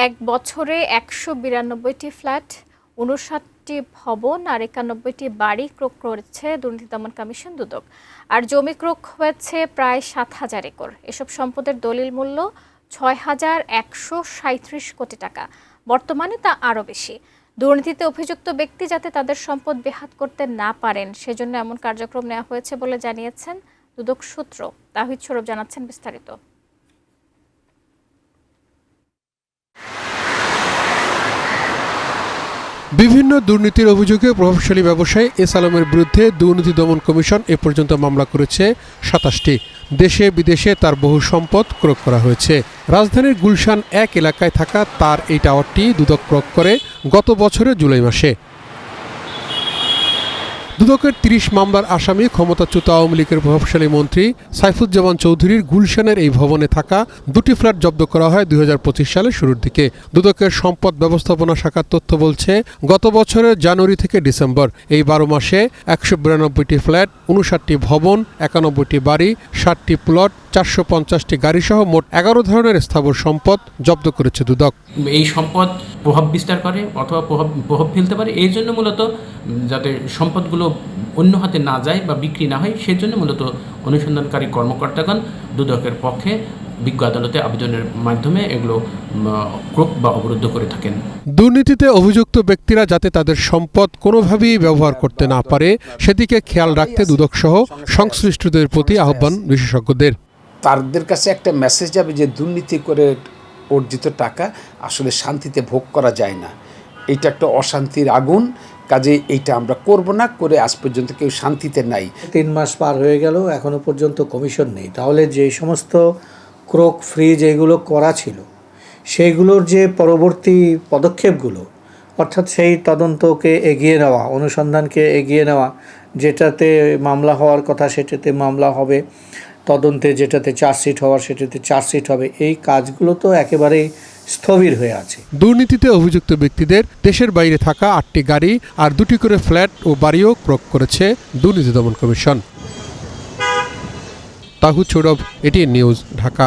এক বছরে ১৯২টি ফ্ল্যাট, ৫৯টি ভবন আর ৯১টি বাড়ি ক্রয় করেছে দুর্নীতি দমন কমিশন দুদক। আর জমি ক্রয় হয়েছে প্রায় ৭,০০০ একর। এসব সম্পদের দলিল মূল্য ৬,১৩৭ কোটি টাকা। বর্তমানে তা আরও বেশি। দুর্নীতিতে অভিযুক্ত ব্যক্তি যাতে তাদের সম্পদ বেহাত করতে না পারেন সেজন্য এমন কার্যক্রম নেওয়া হয়েছে বলে জানিয়েছেন দুদক সূত্র। তাহিদ সৌরভ জানাচ্ছেন বিস্তারিত। বিভিন্ন দুর্নীতির অভিযোগে প্রভাবশালী ব্যবসায়ী এস আলমের বিরুদ্ধে দুর্নীতি দমন কমিশন এ পর্যন্ত মামলা করেছে ২৭টি। দেশে বিদেশে তার বহু সম্পদ ক্রয় করা হয়েছে। রাজধানীর গুলশান ১ এলাকায় থাকা তার এই টাওয়ারটি দুদক ক্রয় করে গত বছরের জুলাই মাসে। দুদকের ৩০ মামলার আসামি ক্ষমতাচ্যুত আওয়ামী লীগের প্রভাবশালী মন্ত্রী সাইফুজ্জামান চৌধুরীর গুলশানের এই ভবনে থাকা দুটি ফ্ল্যাট জব্দ করা হয় ২০২৫ সালের শুরুর দিকে। দুদকের সম্পদ ব্যবস্থাপনা শাখার তথ্য বলছে, গত বছরের জানুয়ারি থেকে ডিসেম্বর এই ১২ মাসে ১৯২টি ফ্ল্যাট, ৫৯টি ভবন, ৯১টি বাড়ি, ৬০টি প্লট, ৪৫০টি গাড়িসহ মোট ১১ ধরনের স্থাবর সম্পদ জব্দ করেছে দুদক। এই সম্পদ প্রভাব বিস্তার করে অথবা প্রভাব ফেলতে পারে, এই জন্য মূলত যাতে সম্পদগুলো অন্য হাতে না যায় বা বিক্রি না হয় সেজন্য মূলত অনুসন্ধানকারী কর্মকর্তাগণ দুদকের পক্ষে বিজ্ঞ আদালতে আবেদনের মাধ্যমে এগুলো ক্রোক বা অবরুদ্ধ করে থাকেন। দুর্নীতিতে অভিযুক্ত ব্যক্তিরা যাতে তাদের সম্পদ কোনোভাবেই ব্যবহার করতে না পারে সেদিকে খেয়াল রাখতে দুদক সহ সংশ্লিষ্টদের প্রতি আহ্বান বিশেষজ্ঞদের। তাদের কাছে একটা মেসেজ যাবে যে দুর্নীতি করে অর্জিত টাকা আসলে শান্তিতে ভোগ করা যায় না, এটা একটা অশান্তির আগুন, কাজে এইটা আমরা করব না, করে আজ পর্যন্ত কেউ শান্তিতে নাই। ৩ মাস পার হয়ে গেল, এখনো পর্যন্ত কমিশন নেই। তাহলে যে সমস্ত ক্রোক ফ্রিজ এগুলো করা ছিল সেইগুলোর যে পরবর্তী পদক্ষেপগুলো, অর্থাৎ সেই তদন্তকে এগিয়ে নেওয়া, অনুসন্ধানকে এগিয়ে নেওয়া, যেটাতে মামলা হওয়ার কথা সেটাতে মামলা হবে, তদন্তে যেটাতে চার্জশিট হওয়ার সেটাতে চার্জশিট হবে, এই কাজগুলো তো একেবারেই স্থবির হয়ে আছে। দুর্নীতিতে অভিযুক্ত ব্যক্তিদের দেশের বাইরে থাকা ৮টি গাড়ি আর ২টি করে ফ্ল্যাট ও বাড়িও ক্রয় করেছে দুর্নীতি দমন কমিশন। তাহিদ সৌরভ, এটিএন নিউজ, ঢাকা।